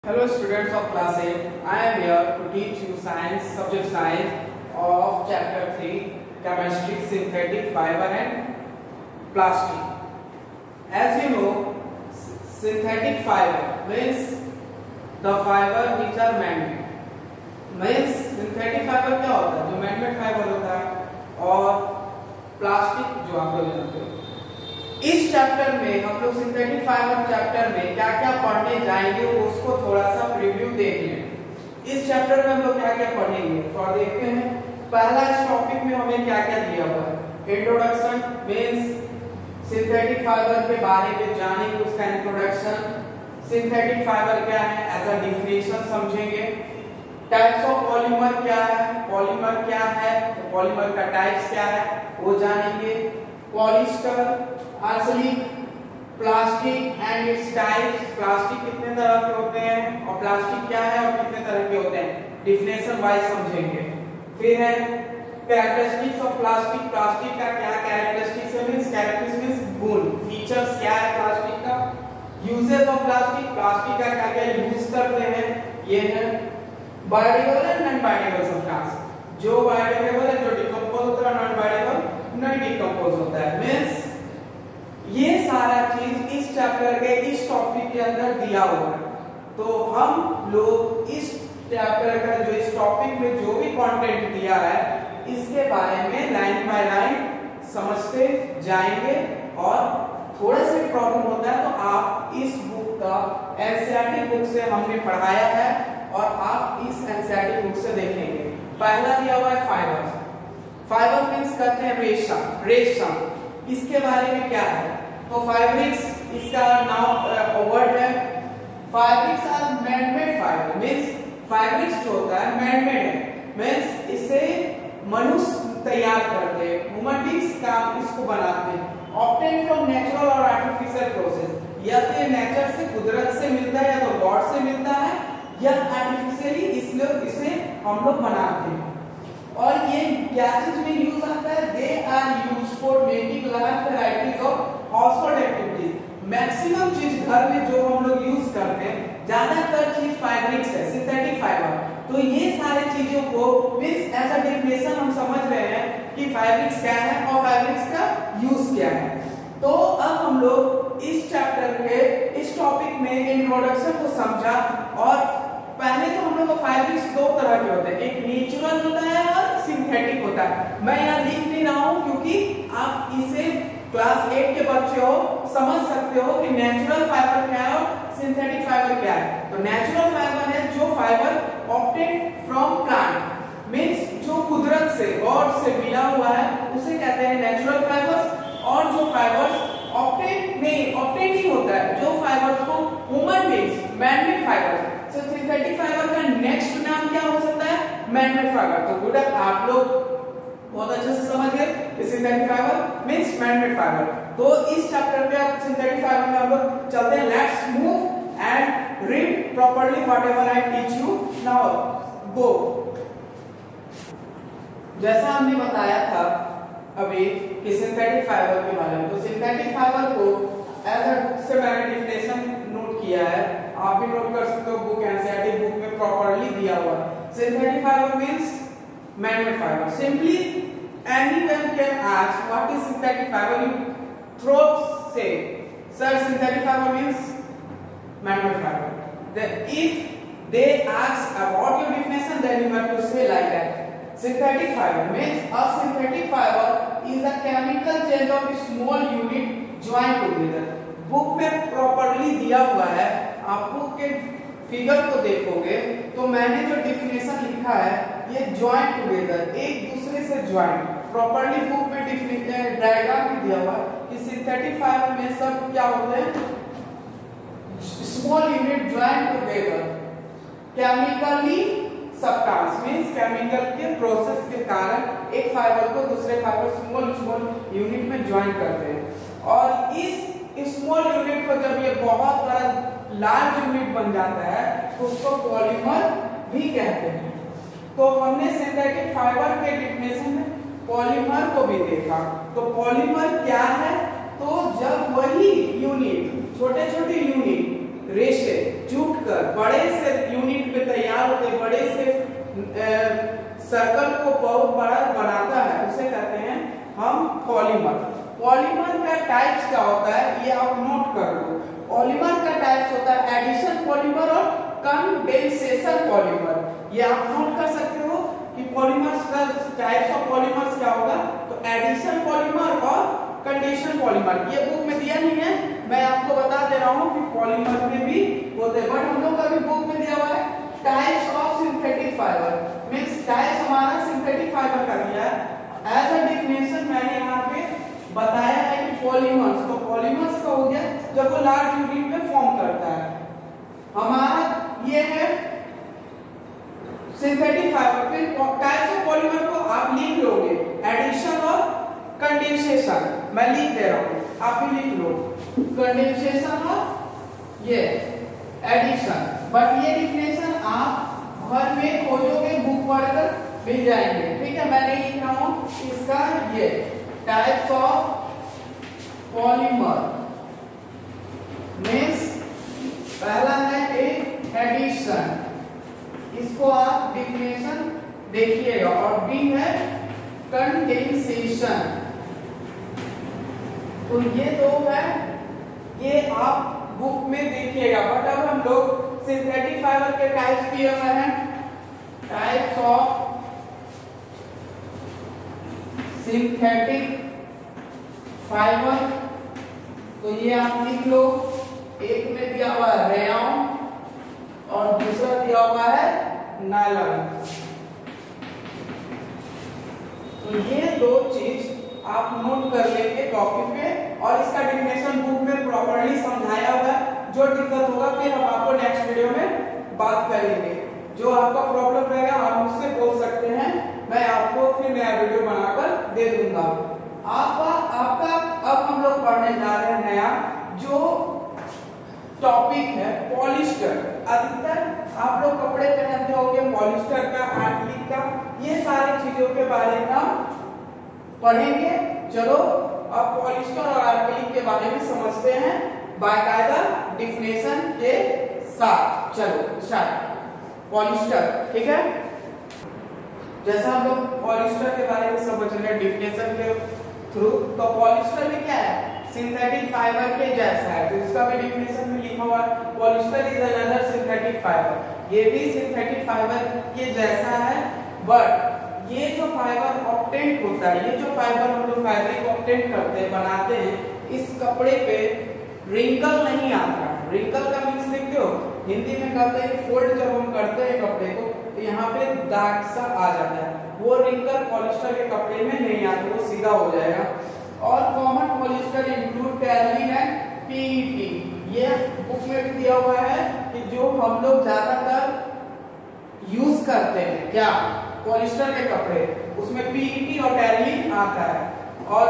Hello students of class 8, I am here to teach you science, subject science of chapter 3, chemistry, synthetic fiber and plastic. As you know, synthetic fiber means the fiber which are man-made. Means synthetic fiber क्या होता है? जो man-made fiber होता है और plastic जो आप लोग जानते हो। इस चैप्टर में हम लोग सिंथेटिक फाइबर चैप्टर में क्या क्या पढ़ने जाएंगे उसको थोड़ा सा प्रीव्यू देख लें। इस चैप्टर में हम लोग क्या क्या पढ़ेंगे तो देखते हैं। पहला इस टॉपिक में हमें क्या क्या दिया हुआ है। इंट्रोडक्शन मींस सिंथेटिक फाइबर के बारे में जानेंगे, उसका इंट्रोडक्शन। सिंथेटिक फाइबर क्या है एज अ डिफिनेशन समझेंगे। टाइप्स ऑफ पॉलीमर क्या है, पॉलीमर क्या है, पॉलीमर का टाइप्स क्या है वो जानेंगे। Polyester, arsenic, plastic and its types. Plastic कितने तरह के होते हैं और प्लास्टिक क्या है और कितने तरह के होते हैं, डिफिनेशन वाइज समझेंगे। फिर है कैरेक्टरिस्टिक्स ऑफ प्लास्टिक। प्लास्टिक का क्या कैरेक्टरिस्टिक्स है, मींस कैरेक्टरिस्टिक्स मींस गुण, फीचर्स क्या है प्लास्टिक का। यूजेस ऑफ प्लास्टिक, प्लास्टिक का क्या क्या यूज करते हैं ये है। Biodegradable and non biodegradable substance, जो बायोडिग्रेडेबल है, जो डिकम्पोज होता है, नॉन बायोडिग्रेडेबल नहीं डिकम्पोज होता है। मींस ये सारा चीज इस चैप्टर के इस टॉपिक के अंदर दिया हुआ है। तो हम लोग इस चैप्टर का जो इस टॉपिक में जो भी कंटेंट दिया है इसके बारे में लाइन बाय लाइन समझते जाएंगे। और थोड़ा सा प्रॉब्लम होता है तो आप इस बुक का एनसीईआरटी बुक से हमने पढ़ाया है और आप इस एनसीईआरटी बुक से देखेंगे। पहला दिया हुआ है फाइबर। फाइबर मींस कहते हैं रेशम, रेशम। इसके बारे में क्या है तो फैब्रिक्स इसका नाम वर्ड है। Fabrics are man made fibre, means fabrics जो होता है मैन-मेड है, मींस इसे मनुष्य तैयार करते हैं, ह्यूमन बीइंग्स का इसको बनाते हैं। ऑब्टेन फ्रॉम नेचुरल और आर्टिफिशियल प्रोसेस, या तो ये नेचर से, कुदरत से मिलता है, या तो गॉड से मिलता है, या आर्टिफिशियली इसलिए इसे हम लोग बनाते हैं। और ये क्या चीज में यूज आता है, they are used for making large varieties of household activities. Maximum चीज घर में जो हम लोग यूज करते हैं, ज्यादातर चीज फैब्रिक्स है, सिंथेटिक फाइबर। तो ये सारी चीजों को मींस एज अ डेफिनेशन हम समझ रहे हैं कि फैब्रिक्स क्या है और फैब्रिक्स का यूज क्या है। तो अब हम लोग इस चैप्टर के इस टॉपिक में इंट्रोडक्शन को समझा। और पहले तो हम लोग को फैब्रिक्स दो तरह के होते हैं, एक नेचुरल होता है और सिंथेटिक होता है। मैं यहाँ लिख नहीं रहा हूँ क्योंकि आप इसे क्लास 8 के बच्चे हो समझ सकते हो कि नेचुरल फाइबर क्या है और सिंथेटिक फाइबर क्या है। तो नेचुरल फाइबर है जो fibre obtain from plant, means जो कुदरत से, गॉड से मिला हुआ है उसे कहते हैं नेचुरल फाइबर्स। और जो फाइबर्स ऑब्टेन नहीं होता है, जो फाइबर्स को ह्यूमन बीइंग्स, मैन-मेड फाइबर्स। तो सिंथेटिक फाइबर का नेक्स्ट नाम क्या हो सकता है, मैन-मेड फाइबर। तो गुड, आप लोग बहुत अच्छे से समझ गए कि synthetic fibre means man-made fibre. तो इस चैप्टर पे आप सिंथेटिक फाइबर में हम लोग चलते हैं। Let's move and read properly whatever I teach you now. Go. जैसा हमने बताया था अभी कि सिंथेटिक फाइबर के बारे में, तो सिंथेटिक फाइबर को एज अ से मैंने डेफिनेशन नोट किया है, आप भी नोट कर सकते हो, बुक एनसीईआरटी बुक में प्रॉपर्ली दिया हुआ है। Synthetic fibre means man-made fiber. Simply anyone can ask what is synthetic fiber, you throw say sir synthetic fiber means man-made fiber. Then if they ask about your definition, then you have to say like that. Synthetic fiber means a synthetic fiber is a chemical chain of small unit joined together. Book में properly दिया हुआ है, आप book के figure को देखोगे तो मैंने जो डिफिनेशन लिखा है ये ज्वाइंट टुगेदर, एक दूसरे से ज्वाइंट। प्रॉपर्ली बुक में डायग्राम भी दिया हुआ है कि सिंथेटिक फाइबर में सब क्या होते हैं, small unit joint together chemically substance, means chemical के प्रोसेस के कारण एक फाइबर को दूसरे फाइबर स्मॉल यूनिट में ज्वाइन करते हैं। और इस स्मॉल यूनिट को जब ये बहुत बड़ा लार्ज यूनिट बन जाता है तो उसको पॉलीमर भी कहते हैं। तो हमने सिंथेटिक फाइबर के डेफिनेशन में पॉलीमर को भी देखा। तो पॉलीमर क्या है, तो जब वही यूनिट, छोटे छोटे यूनिट रेशे जुटकर बड़े से यूनिट में तैयार होते, बड़े से सर्कल को बहुत बड़ा बनाता है, उसे कहते हैं हम पॉलीमर। पॉलीमर का टाइप्स क्या होता है ये आप नोट कर लो। पॉलीमर का टाइप्स होता है एडिशन पॉलीमर और कंडेंसेशन पॉलीमर। ये आप नोट कर सकते हो कि पॉलीमर्स का टाइप्स ऑफ पॉलीमर्स क्या होगा। तो एडिशन पॉलीमर और कंडेंसेशन पॉलीमर ये बुक में दिया नहीं है, मैं आपको बता दे रहा हूँ कि पॉलीमर में भी होते हैं, बट हम लोग का भी बुक में दिया हुआ है types of synthetic fibre. Means types हमारा सिंथेटिक फाइबर का दिया है। एज अ डेफिनेशन मैंने यहाँ पे बताया है कि पॉलीमर्स, तो पॉलीमर्स का हो गया जब वो लार्ज यूनिट में फॉर्म करता है। हमारा ये है सिंथेटिक फाइबर। फिर टाइप्स ऑफ पॉलीमर को आप लिख लोगे एडिशन और कंडेंसेशन, मैं लिख दे रहा हूँ आप भी लिख लो, कंडेंसेशन और ये एडिशन। बट ये डिफिनेशन आप घर में खोजोगे, बुक पढ़कर मिल जाएंगे, ठीक है। मैंने लिख रहा हूँ इसका ये टाइप्स ऑफ पॉलीमर मींस पहला है एक एडिशन, इसको आप डिफिनेशन देखिएगा, और बी है कंडेंसेशन। तो ये दो है, ये आप बुक में देखिएगा। बट अब हम लोग सिंथेटिक फाइबर के टाइप्स किए हुए हैं, टाइप्स ऑफ सिंथेटिक फाइबर। तो ये आप लिख लो, एक में दिया हुआ है रेयॉन और दूसरा दिया हुआ है नायलॉन। तो ये दो चीज आप नोट कर लेंगे कॉपी पे, और इसका डिफिनेशन बुक में प्रॉपर्ली समझाया हुआ है। जो दिक्कत होगा फिर हम आपको नेक्स्ट वीडियो में बात करेंगे। जो आपका प्रॉब्लम रहेगा आप मुझसे बोल सकते हैं, मैं आपको फिर नया वीडियो बनाकर दे दूंगा। आपका अब हम लोग पढ़ने जा रहे हैं नया जो टॉपिक है पॉलिस्टर। अधिकतर आप लोग कपड़े पहनते होंगे पॉलिस्टर का, आर्टिक का, ये सारी चीजों के बारे में हम पढ़ेंगे। चलो अब पॉलिस्टर और आर्टिक के बारे में समझते हैं बाकायदा डिफिनेशन के साथ। चलो स्टार्ट। पॉलिस्टर, ठीक है। जैसा हम लोग पॉलिस्टर के बारे में समझ रहे हैं डिफिनेशन के थ्रू, तो पॉलिस्टर में क्या है सिंथेटिक फाइबर के जैसा है, तो इसका भी डिफिनेशन में लिखा हुआ है polyester is another synthetic fibre. ये भी सिंथेटिक फाइबर के जैसा है, बट ये जो फाइबर ऑब्टेंट होता है, ये जो फाइबर हम लोग फैब्रिक ऑब्टेंट करते हैं, बनाते हैं, इस कपड़े पे रिंकल नहीं आता। रिंकल का मीन्स देखते हो, हिंदी में कहते हैं कि फोल्ड जब हम करते हैं कपड़े को तो यहाँ पे दाग सा आ जाता है, वो रिंकल पॉलिस्टर के कपड़े में नहीं आता, वो सीधा हो जाएगा। और common polyester include terylene and PET. ये बुक में भी दिया हुआ है कि जो हम लोग ज्यादातर यूज करते हैं क्या पॉलिस्टर के कपड़े, उसमें पीईटी और टेरिलीन आता है। और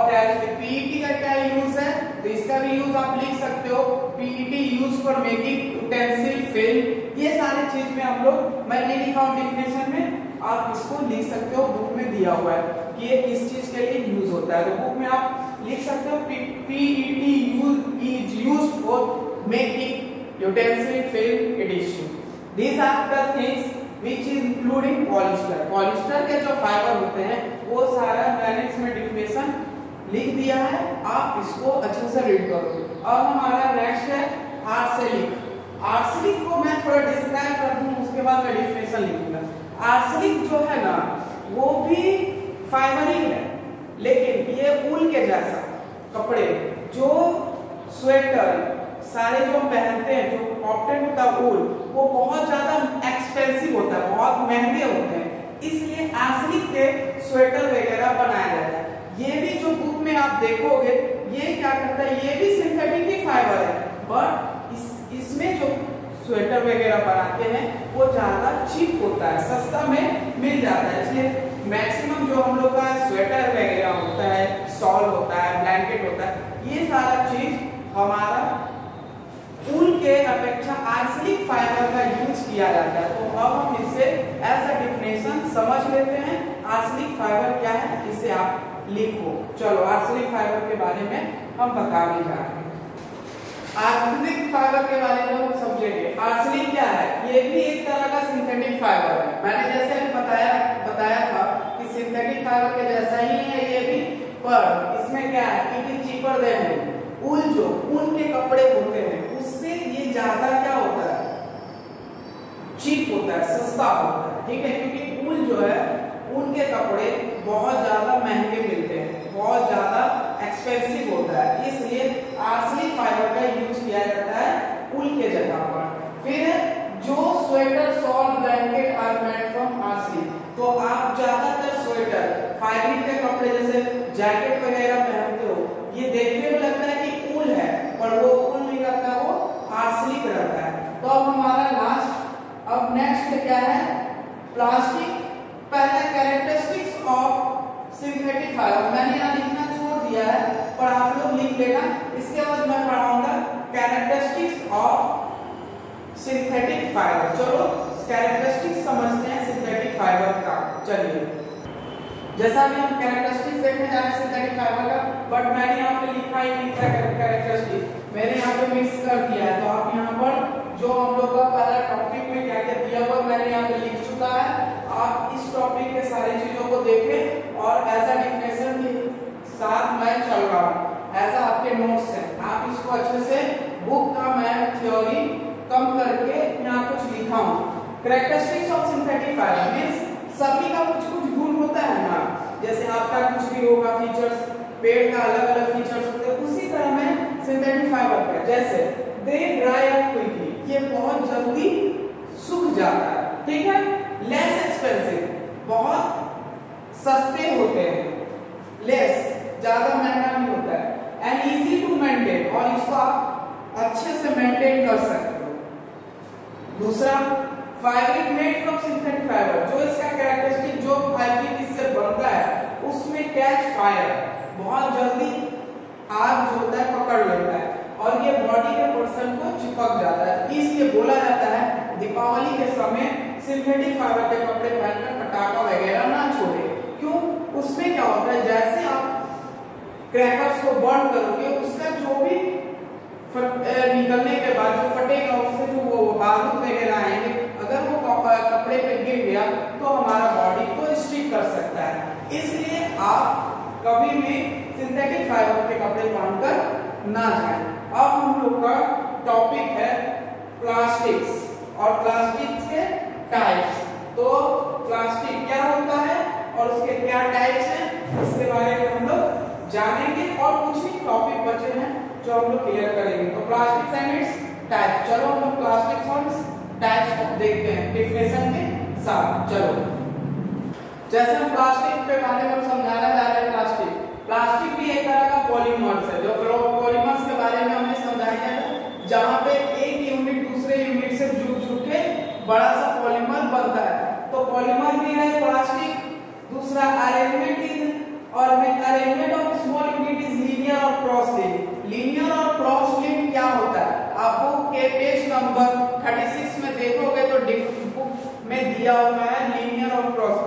पीईटी का क्या यूज है, तो इसका भी यूज आप लिख सकते हो, PET use for making utensil film. ये सारी चीज में हम लोग, मैं ये लिखा हूं डिफिनेशन में, आप इसको लिख सकते हो, बुक में दिया हुआ है कि ये किस चीज के लिए यूज होता है। तो बुक में आप लिख सकते हो PET is used for making utensil film addition. These are the things which is including polyester। Polyester के जो फाइबर होते हैं वो सारा मैंने इसमें डिफिनेशन लिख दिया है, आप इसको अच्छे से रीड करो। अब हमारा नेक्स्ट है आर्सेनिक। आर्सेनिक को मैं थोड़ा डिस्क्राइब कर दूं, उसके बाद मैं डिफिनेशन लिखूंगा। आर्सेनिक जो है ना वो भी फाइबर ही है, लेकिन ये ऊल के जैसा कपड़े, जो स्वेटर सारे जो पहनते हैं, जो ऑप्टेन होता है ऊल, वो बहुत ज्यादा एक्सपेंसिव होता है, बहुत महंगे होते हैं, इसलिए आर्सेनिक के स्वेटर वगैरह बनाया जाता है। ये भी जो बुक में आप देखोगे ये क्या करता है, ये भी सिंथेटिक ही फाइबर है, बट इसमें जो स्वेटर वगैरह बनाते हैं वो ज्यादा चीप होता है, सस्ता में मिल जाता है। इसलिए मैक्सिमम जो हम लोग का स्वेटर वगैरह होता है, शॉल होता है, ब्लैंकेट होता है, ये सारा चीज हमारा ऊल के अपेक्षा आर्सेनिक फाइबर का यूज किया जाता है। तो अब हम इसे एज अ डिफिनेशन समझ लेते हैं, आर्सेनिक फाइबर क्या है इसे आप लिखो। चलो आर्सेनिक फाइबर के बारे में हम बताने जा रहे हैं। आर्सेनिक फाइबर के बारे में हम समझेंगे। आर्सेनिक क्या है? ये भी एक तरह का सिंथेटिक फाइबर है। मैंने जैसे बताया था कि सिंथेटिक फाइबर के जैसा ही है ये भी, पर इसमें क्या है, इट इज चीपर देन ऊल। जो ऊन के कपड़े होते हैं उससे ये ज्यादा क्या होता है, चीप होता है, सस्ता होता है, ठीक है, क्योंकि ऊल जो है, ऊन के कपड़े बहुत ज्यादा महंगे मिलते हैं, बहुत ज्यादा एक्सपेंसिव होता है, इसलिए आर्सेनिक फाइबर का यूज किया जाता है ऊल के जगह पर। फिर जो sweater, shawl, blanket are made from arsenic, तो आप ज्यादातर स्वेटर, फाइबर के कपड़े जैसे जैकेट वगैरह पहनते हो, ये देखने में लगता है कि ऊल है, पर वो ऊल नहीं रहता, वो आर्सेनिक रहता है। तो अब हमारा लास्ट, अब नेक्स्ट क्या है, प्लास्टिक। पहला कैरेक्टरिस्टिक्स ऑफ सिंथेटिक फाइबर, मैंने यहाँ लिखना छोड़ दिया है, पर आप लोग लिख लेना। इसके बाद मैं पढ़ाऊंगा कैरेक्टरिस्टिक्स ऑफ सिंथेटिक फाइबर। चलो कैरेक्टरिस्टिक्स समझते हैं सिंथेटिक फाइबर का। चलिए, जैसा भी हम कैरेक्टरिस्टिक्स देखने जा रहे हैं सिंथेटिक फाइबर का, बट मैंने यहाँ पे लिखा ही नहीं था कैरेक्टरिस्टिक्स, मैंने यहाँ पे मिक्स कर दिया है। तो आप यहाँ पर जो हम लोग का पहला टॉपिक में क्या क्या दिया हुआ मैंने यहाँ पे लिख चुका है। आप इस टॉपिक के सारी चीजों को देखें, और एज अ डिफिनेशन के साथ मैं चल रहा हूँ, एज आपके नोट्स है, आप इसको अच्छे से बुक का मैं थ्योरी कम करके यहाँ कुछ लिखा हूँ। Characteristics of synthetic fibre means सभी का कुछ कुछ गुण होता है ना, जैसे आपका कुछ भी होगा फीचर्स, पेड़ का अलग अलग फीचर्स होते हैं, उसी तरह में सिंथेटिक फाइबर का, जैसे दे ड्राई अप क्विकली, ये बहुत जल्दी सूख जाता है, ठीक है, लेस एक्सपेंसिव, बहुत सस्ते होते हैं, लेस, ज्यादा महंगा नहीं होता है, एंड इजी टू मेंटेन, और इसको आप अच्छे से मेंटेन कर सकते हो। दूसरा, fabric made from synthetic fibre, जो इसका कैरेक्टरिस्टिक, जो फैब्रिक इससे बनता है उसमें कैच फायर, बहुत जल्दी आग जो होता है पकड़ लेता है, और ये बॉडी के पर्सन को चिपक जाता है। इसलिए बोला जाता है दीपावली के समय सिंथेटिक फाइबर के कपड़े पहनकर पटाखा वगैरह ना छोड़े। क्यों? उसमें क्या होता है, जैसे आप क्रैकर्स को बर्न करोगे, उसका जो भी निकलने के बाद जो फटेगा, उससे जो वो बारूद वगैरह आएंगे, अगर वो कपड़े पे गिर गया तो हमारा बॉडी को स्टिक कर सकता है। इसलिए आप कभी भी सिंथेटिक फाइबर के कपड़े पहनकर ना जाएं। अब हम लोग का टॉपिक है प्लास्टिक्स, और प्लास्टिक्स के टाइप्स। तो प्लास्टिक क्या होता है और उसके क्या टाइप्स हैं, इसके बारे में हम लोग जानेंगे, और कुछ ही टॉपिक बचे हैं जो हम लोग क्लियर करेंगे। तो प्लास्टिक्स एंड इट्स टाइप्स, चलो हम लोग प्लास्टिक्स और टाइप्स को देखते हैं डिफिनेशन के साथ। चलो, जैसे हम प्लास्टिक के बारे में समझाना जा रहे हैं, प्लास्टिक भी एक तरह का पॉलीमर्स है, जो पॉलीमर्स के बारे में हमने समझाया था, जहां पे एक यूनिट दूसरे यूनिट से जुड़ के बड़ा सा पॉलीमर बनता है। तो पॉलीमर भी है प्लास्टिक। दूसरा, arrangement of small unit is linear और क्रॉस लिंक। लीनियर और क्रॉस लिंक क्या होता है, आपको के पेज नंबर 36 में देखोगे तो बुक में दिया हुआ है लीनियर और क्रॉस।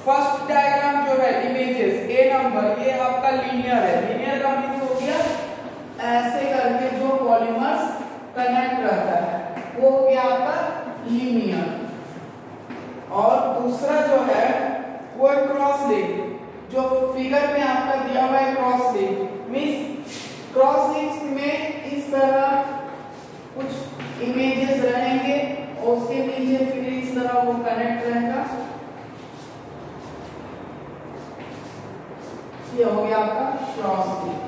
फर्स्ट डायग्राम जो है इमेजेस ए नंबर, ये आपका लीनियर है। लीनियर का मींस हो गया ऐसे करके जो पॉलीमर्स कनेक्ट रहता है वो हो गया आपका लीनियर। और दूसरा जो है वो है क्रॉस लिंक, जो फिगर में आपका दिया हुआ है cross link. Means cross link में इस तरह कुछ इमेजेस रहेंगे और उसके नीचे फिर इस तरह वो कनेक्ट रहेगा। ये हो गया आपका cross link.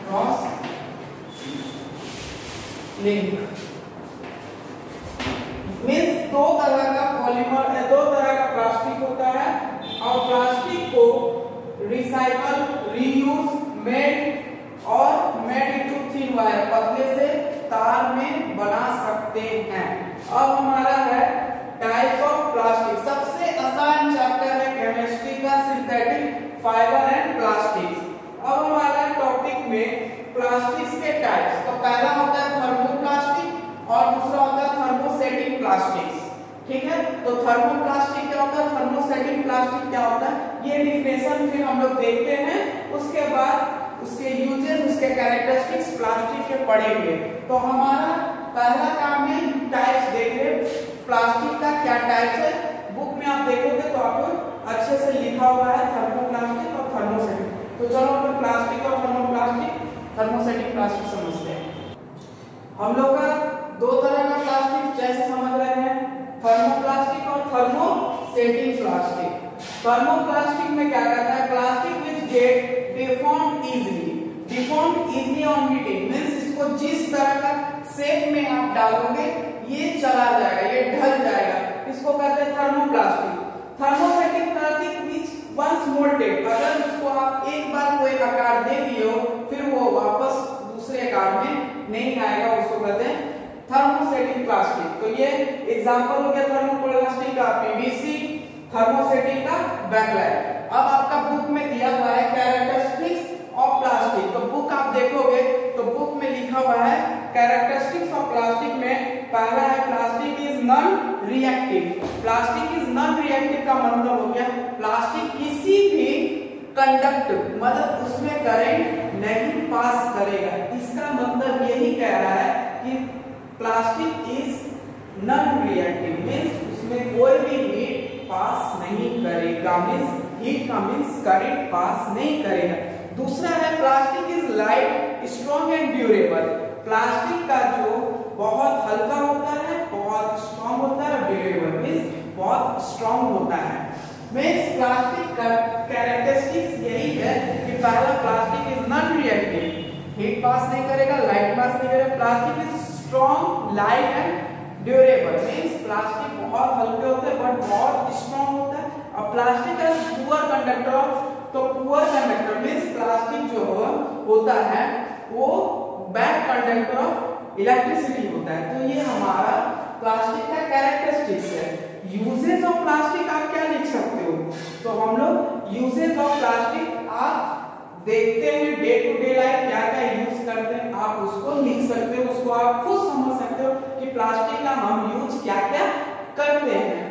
Cross link means दो तरह का पॉलीमर है, दो तरह का प्लास्टिक होता है, और प्लास्टिक को रिसाइकल, रीयूज, मेड और मेड इनटू थिन वायर, पतले से तार में बना सकते हैं। अब हमारा है टाइप्स ऑफ प्लास्टिक। सबसे आसान चैप्टर है केमिस्ट्री का सिंथेटिक फाइबर एंड प्लास्टिक्स। अब हमारा टॉपिक में प्लास्टिक्स के टाइप्स, तो पहला होता है थर्मोप्लास्टिक और दूसरा होता है थर्मोसेटिक प्लास्टिक्स, ठीक है। तो थर्मोप्लास्टिक क्या होता है, थर्मोसेटिक प्लास्टिक क्या होता है, ये डिफिनेशन फिर हम लोग देखते हैं। उसके बाद उसके यूजेस, उसके कैरेक्टरिस्टिक्स प्लास्टिक के पढ़ेंगे। तो हमारा पहला काम है टाइप्स देख ले, प्लास्टिक का क्या टाइप्स है। बुक में आप देखोगे तो आपको अच्छे से लिखा हुआ है थर्मोप्लास्टिक और थर्मोसेटिक। तो चलो अपन प्लास्टिक और थर्मोसेटिक प्लास्टिक समझते हैं। हम लोग का दो तरह का प्लास्टिक जैसे समझ रहे हैं, थर्मोप्लास्टिक और थर्मोसेटिक प्लास्टिक। थर्मोप्लास्टिक में क्या करता है, plastic which get deformed easily on heating, means इसको जिस तरह का शेप में आप डालोगे ये चला जाएगा, ये ढल जाएगा, इसको कहते हैं thermoplastic. Thermosetting plastic which once moulded, अगर उसको आप एक बार कोई आकार दे दिए हो फिर वो वापस दूसरे आकार में नहीं आएगा, उसको कहते हैं थर्मोसेटिक प्लास्टिक। तो ये एग्जांपल हो गया थर्मोप्लास्टिक का पीवीसी, थर्मोसेटिक का बैकलाइट। अब आपका बुक में दिया हुआ है कैरेक्टरिस्टिक्स ऑफ प्लास्टिक, तो बुक आप देखोगे तो बुक में लिखा हुआ है कैरेक्टरिस्टिक्स ऑफ प्लास्टिक में पहला है plastic is non reactive. Plastic is non reactive का मतलब हो गया प्लास्टिक किसी भी कंडक्ट मतलब उसमें करंट नहीं पास करेगा। इसका मतलब यही कह रहा है कि plastic is non reactive, means उसमें कोई भी हीट पास नहीं करेगा, मींस हीट का मींस करंट पास नहीं करेगा। दूसरा है plastic is light, strong and durable. Plastic का जो बहुत हल्का होता है, बहुत स्ट्रॉन्ग होता है, ड्यूरेबल मींस बहुत स्ट्रॉन्ग होता है। मींस प्लास्टिक का कैरेक्टरिस्टिक्स यही है कि पहला plastic is non reactive, heat pass नहीं करेगा, लाइट पास नहीं करेगा। Plastic is strong, light and durable, means plastic बहुत हल्के होते हैं बट बहुत स्ट्रॉन्ग होता है। और plastic is poor conductor of, तो पुअर कंडक्टर मींस प्लास्टिक जो होता है वो बैड कंडक्टर ऑफ इलेक्ट्रिसिटी होता है। तो ये हमारा प्लास्टिक का कैरेक्टरिस्टिक्स है। यूजेस ऑफ प्लास्टिक आप क्या लिख सकते हो, तो हम लोग यूजेस ऑफ प्लास्टिक आप देखते हैं डे टू डे लाइफ क्या क्या यूज करते हैं, आप उसको लिख सकते हो, उसको आप खुद समझ सकते हो कि प्लास्टिक का हम यूज क्या क्या करते हैं।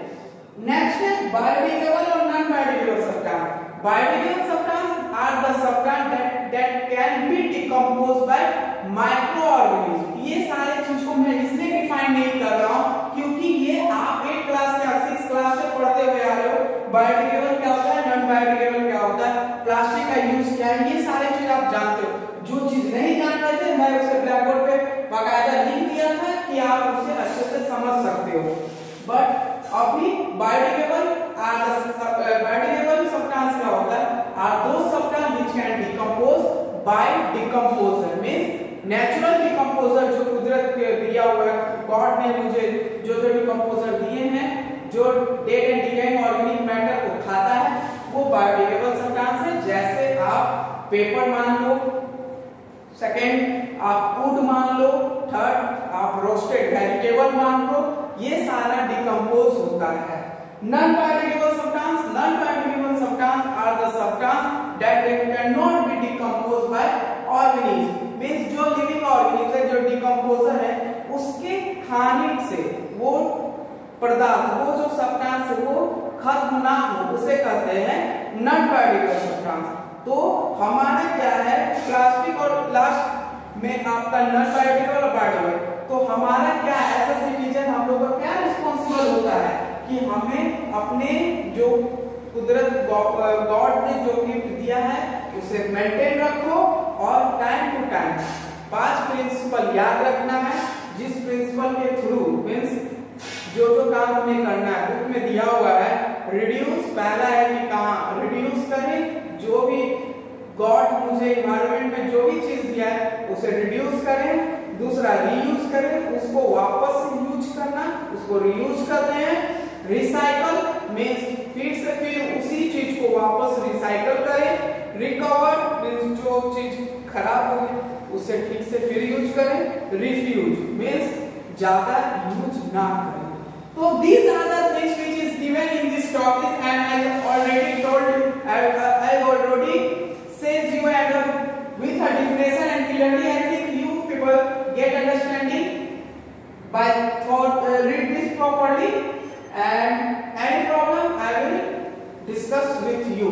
नेक्स्ट है बायोडिग्रेडेबल और non biodegradable substance. Biodegradable substances are the substances that can be decomposed by microorganisms। ये सारे चीज को मैं इसलिए डिफाइन नहीं कर रहा हूँ क्योंकि ये आप 8 क्लास या 6 क्लास से पढ़ते हुए आ रहे हो। बायोडिग्रेडेबल क्या होता है, नॉन बायोडिग्रेडेबल क्या होता है, प्लास्टिक का यूज क्या है, ये सारे चीज आप जानते हो। जो चीज नहीं जानते थे मैं उसे ब्लैक बोर्ड पे बाकायदा लिख दिया था कि आप उसे अच्छे से समझ सकते हो। बट अभी बायोडिग्रेडेबल substance क्या होता है, are those substances which can decompose by decomposer, means natural decomposer जो कुदरत के दिया हुआ है, गॉड ने मुझे जो जो डिकम्पोजर दिए हैं जो dead and decaying organic matter को खाता है वो बायोडिग्रेडेबल सब्सटेंस है। जैसे आप पेपर मान लो, सेकेंड आप वुड मान लो, थर्ड आप रोस्टेड वेजिटेबल मान लो, ये सारा डिकम्पोज होता है। Non biodegradable substance are the substance that cannot be decomposed by organisms, means जो लिविंग ऑर्गेनिज्म है, जो डिकम्पोजर है, उसके खाने से वो पदार्थ, वो जो सब्सटेंस है वो खत्म ना हो, उसे कहते हैं नॉन बायोडिग्रेडेबल सब्सटेंस। तो हमारा क्या है प्लास्टिक और लास्ट में आपका नॉन बायोडिग्रेडेबल और बायोडिग्रेडेबल। तो हमारा क्या है एज ए सिटीजन हम लोग का क्या रिस्पांसिबल होता है कि हमें अपने जो कुदरत गॉड ने जो गिफ्ट दिया है उसे मेंटेन रखो और टाइम टू टाइम 5 प्रिंसिपल याद रखना है, जिस प्रिंसिपल के थ्रू मींस जो जो काम हमें करना है बुक में दिया हुआ है। रिड्यूस पहला है कि कहाँ रिड्यूस करें, जो भी गॉड मुझे एनवायरनमेंट में जो भी चीज दिया है उसे रिड्यूस करें। दूसरा रीयूज करें, उसको वापस यूज करना, उसको रीयूज करते हैं। रिसाइकल मींस फिर से फिर उसी चीज को वापस रिसाइकल करें। रिकवर मींस जो चीज खराब हो गई उसे ठीक से फिर यूज करें। रिफ्यूज मींस ज्यादा यूज ना करें। तो these are the things which is given in this topic and I already told you, I already says you and with a definition and clearly I think you people get understanding by read this properly and any problem I will discuss with you.